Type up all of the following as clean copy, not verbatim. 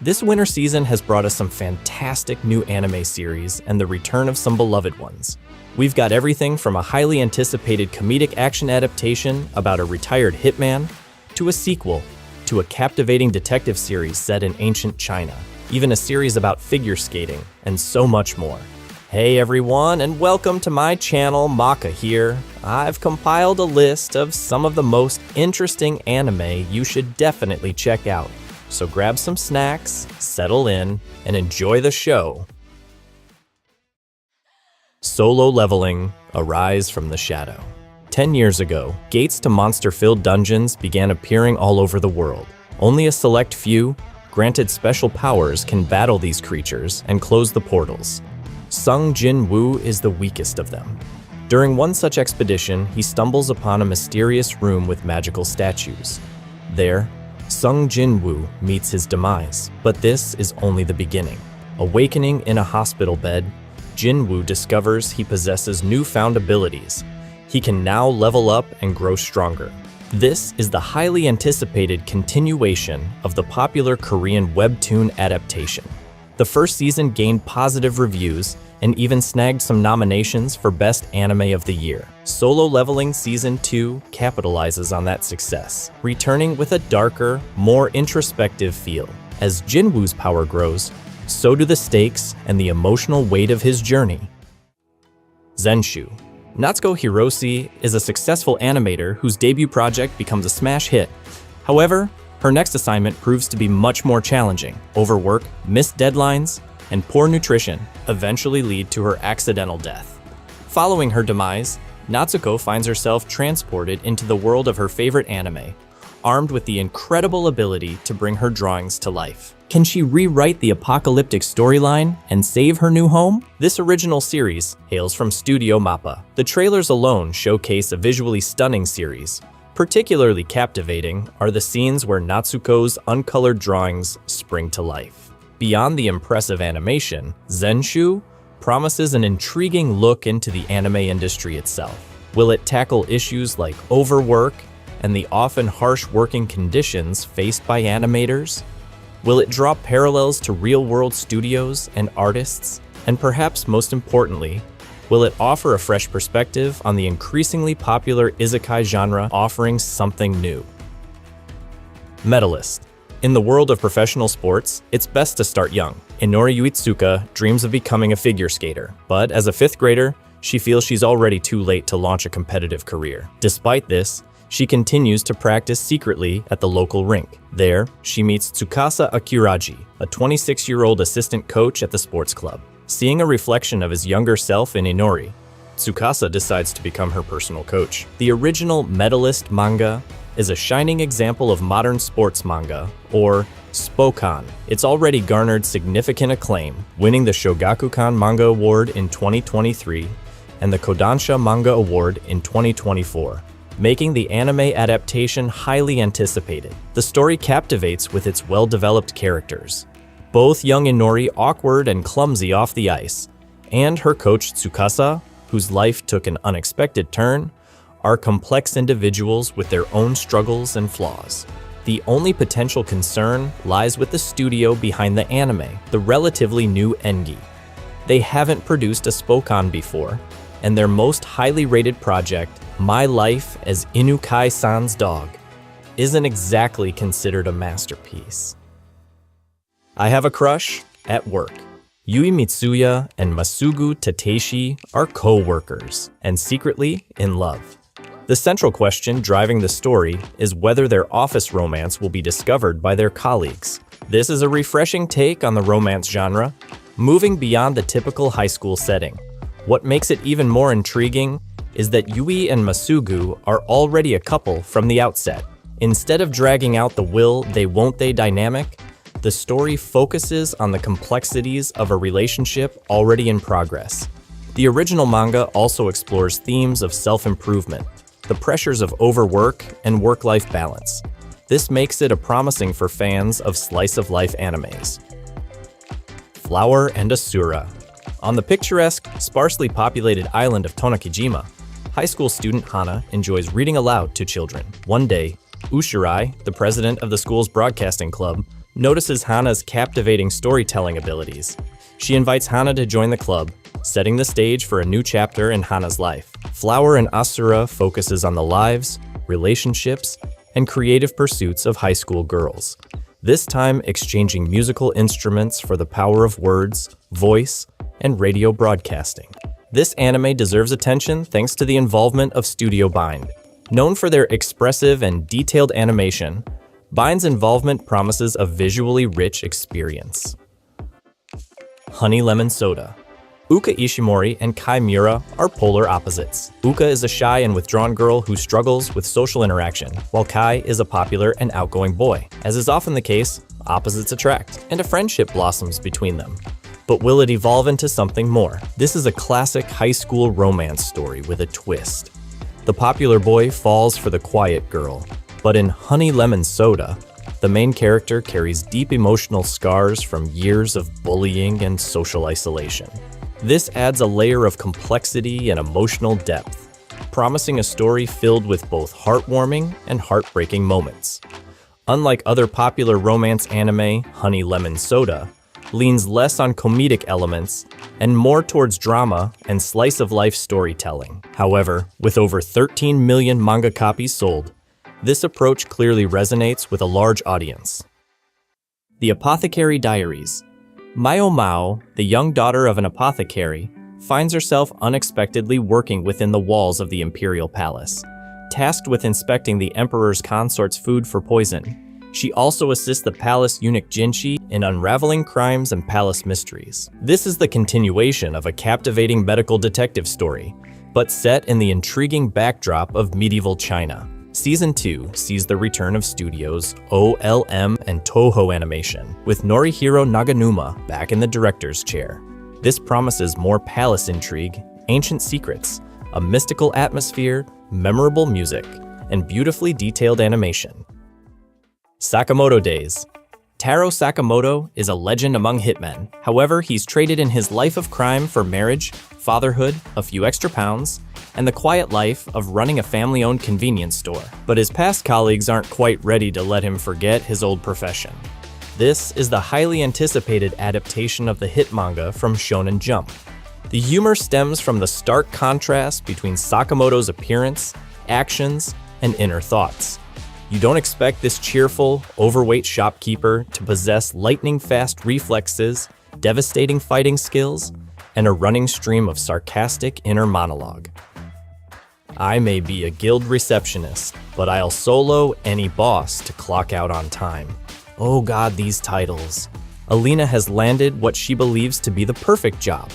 This winter season has brought us some fantastic new anime series and the return of some beloved ones. We've got everything from a highly anticipated comedic action adaptation about a retired hitman, to a sequel, to a captivating detective series set in ancient China, even a series about figure skating, and so much more. Hey everyone, and welcome to my channel, Maka here. I've compiled a list of some of the most interesting anime you should definitely check out. So grab some snacks, settle in, and enjoy the show. Solo Leveling: Arise from the Shadow. 10 years ago, gates to monster-filled dungeons began appearing all over the world. Only a select few, granted special powers, can battle these creatures and close the portals. Sung Jin Woo is the weakest of them. During one such expedition, he stumbles upon a mysterious room with magical statues. There, Sung Jin Woo meets his demise, but this is only the beginning. Awakening in a hospital bed, Jin Woo discovers he possesses newfound abilities. He can now level up and grow stronger. This is the highly anticipated continuation of the popular Korean webtoon adaptation. The first season gained positive reviews and even snagged some nominations for Best Anime of the Year. Solo Leveling Season 2 capitalizes on that success, returning with a darker, more introspective feel. As Jin Woo's power grows, so do the stakes and the emotional weight of his journey. Zenshu. Natsuko Hiroshi is a successful animator whose debut project becomes a smash hit. However, her next assignment proves to be much more challenging. Overwork, missed deadlines, and poor nutrition eventually lead to her accidental death. Following her demise, Natsuko finds herself transported into the world of her favorite anime, armed with the incredible ability to bring her drawings to life. Can she rewrite the apocalyptic storyline and save her new home? This original series hails from Studio Mappa. The trailers alone showcase a visually stunning series. Particularly captivating are the scenes where Natsuko's uncolored drawings spring to life. Beyond the impressive animation, Zenshu promises an intriguing look into the anime industry itself. Will it tackle issues like overwork and the often harsh working conditions faced by animators? Will it draw parallels to real-world studios and artists? And perhaps most importantly, will it offer a fresh perspective on the increasingly popular isekai genre, offering something new? Medalist. In the world of professional sports, it's best to start young. Inori Uetsuka dreams of becoming a figure skater, but as a 5th grader, she feels she's already too late to launch a competitive career. Despite this, she continues to practice secretly at the local rink. There, she meets Tsukasa Akiraji, a 26-year-old assistant coach at the sports club. Seeing a reflection of his younger self in Inori, Tsukasa decides to become her personal coach. The original Medalist manga is a shining example of modern sports manga, or Spokon. It's already garnered significant acclaim, winning the Shogakukan Manga Award in 2023 and the Kodansha Manga Award in 2024, making the anime adaptation highly anticipated. The story captivates with its well-developed characters. Both young Inori awkward and clumsy off the ice, and her coach Tsukasa, whose life took an unexpected turn, are complex individuals with their own struggles and flaws. The only potential concern lies with the studio behind the anime, the relatively new Engi. They haven't produced a Spokon before, and their most highly rated project, My Life as Inukai-san's Dog, isn't exactly considered a masterpiece. I have a crush at work. Yui Mitsuya and Masugu Tateshi are co-workers and secretly in love. The central question driving the story is whether their office romance will be discovered by their colleagues. This is a refreshing take on the romance genre, moving beyond the typical high school setting. What makes it even more intriguing is that Yui and Masugu are already a couple from the outset. Instead of dragging out the will they won't they dynamic, the story focuses on the complexities of a relationship already in progress. The original manga also explores themes of self-improvement, the pressures of overwork and work-life balance. This makes it promising for fans of slice-of-life animes. Flower and Asura. On the picturesque, sparsely populated island of Tonakijima, high school student Hana enjoys reading aloud to children. One day, Ushirai, the president of the school's broadcasting club, notices Hana's captivating storytelling abilities. She invites Hana to join the club, setting the stage for a new chapter in Hana's life. Flower and Asura focuses on the lives, relationships, and creative pursuits of high school girls, this time exchanging musical instruments for the power of words, voice, and radio broadcasting. This anime deserves attention thanks to the involvement of Studio Bind. Known for their expressive and detailed animation, Bind's involvement promises a visually rich experience. Honey Lemon Soda. Uka Ishimori and Kai Mura are polar opposites. Uka is a shy and withdrawn girl who struggles with social interaction, while Kai is a popular and outgoing boy. As is often the case, opposites attract, and a friendship blossoms between them. But will it evolve into something more? This is a classic high school romance story with a twist. The popular boy falls for the quiet girl, but in Honey Lemon Soda, the main character carries deep emotional scars from years of bullying and social isolation. This adds a layer of complexity and emotional depth, promising a story filled with both heartwarming and heartbreaking moments. Unlike other popular romance anime, Honey Lemon Soda leans less on comedic elements and more towards drama and slice-of-life storytelling. However, with over 13 million manga copies sold, this approach clearly resonates with a large audience. The Apothecary Diaries. Mao Mao, the young daughter of an apothecary, finds herself unexpectedly working within the walls of the imperial palace. Tasked with inspecting the emperor's consort's food for poison, she also assists the palace eunuch Jinshi in unraveling crimes and palace mysteries. This is the continuation of a captivating medical detective story, but set in the intriguing backdrop of medieval China. Season 2 sees the return of studios OLM and Toho Animation, with Norihiro Naganuma back in the director's chair. This promises more palace intrigue, ancient secrets, a mystical atmosphere, memorable music, and beautifully detailed animation. Sakamoto Days. Taro Sakamoto is a legend among hitmen. However, he's traded in his life of crime for marriage, fatherhood, a few extra pounds, and the quiet life of running a family-owned convenience store. But his past colleagues aren't quite ready to let him forget his old profession. This is the highly anticipated adaptation of the hit manga from Shonen Jump. The humor stems from the stark contrast between Sakamoto's appearance, actions, and inner thoughts. You don't expect this cheerful, overweight shopkeeper to possess lightning-fast reflexes, devastating fighting skills, and a running stream of sarcastic inner monologue. I may be a guild receptionist, but I'll solo any boss to clock out on time. Oh god, these titles. Alina has landed what she believes to be the perfect job.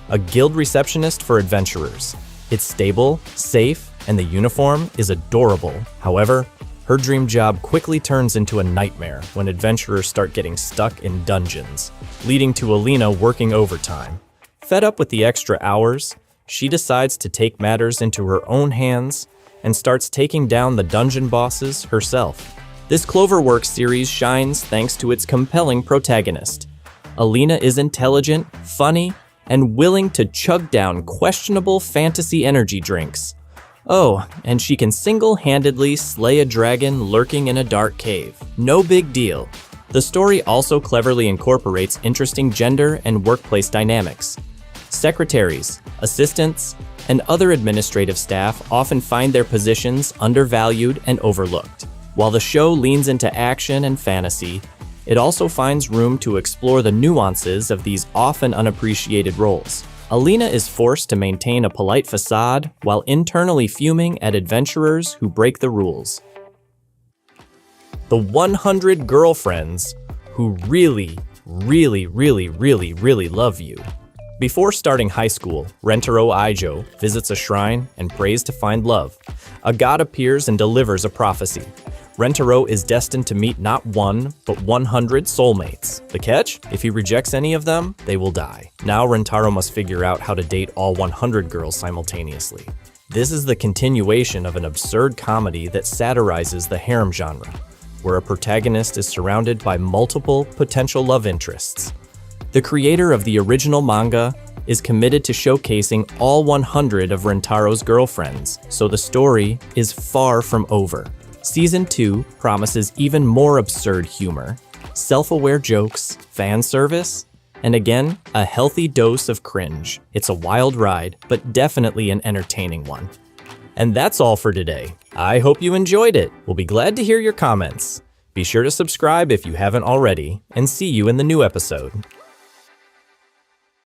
A guild receptionist for adventurers. It's stable, safe, and the uniform is adorable. However, her dream job quickly turns into a nightmare when adventurers start getting stuck in dungeons, leading to Alina working overtime. Fed up with the extra hours, she decides to take matters into her own hands and starts taking down the dungeon bosses herself. This Cloverworks series shines thanks to its compelling protagonist. Alina is intelligent, funny, and willing to chug down questionable fantasy energy drinks. Oh, and she can single-handedly slay a dragon lurking in a dark cave. No big deal. The story also cleverly incorporates interesting gender and workplace dynamics. Secretaries, assistants, and other administrative staff often find their positions undervalued and overlooked. While the show leans into action and fantasy, it also finds room to explore the nuances of these often unappreciated roles. Alina is forced to maintain a polite facade while internally fuming at adventurers who break the rules. The 100 girlfriends who really love you. Before starting high school, Rentaro Aijo visits a shrine and prays to find love. A god appears and delivers a prophecy. Rentaro is destined to meet not one, but 100 soulmates. The catch? If he rejects any of them, they will die. Now Rentaro must figure out how to date all 100 girls simultaneously. This is the continuation of an absurd comedy that satirizes the harem genre, where a protagonist is surrounded by multiple potential love interests. The creator of the original manga is committed to showcasing all 100 of Rentaro's girlfriends, so the story is far from over. Season 2 promises even more absurd humor, self-aware jokes, fan service, and again, a healthy dose of cringe. It's a wild ride, but definitely an entertaining one. And that's all for today. I hope you enjoyed it. We'll be glad to hear your comments. Be sure to subscribe if you haven't already, and see you in the new episode.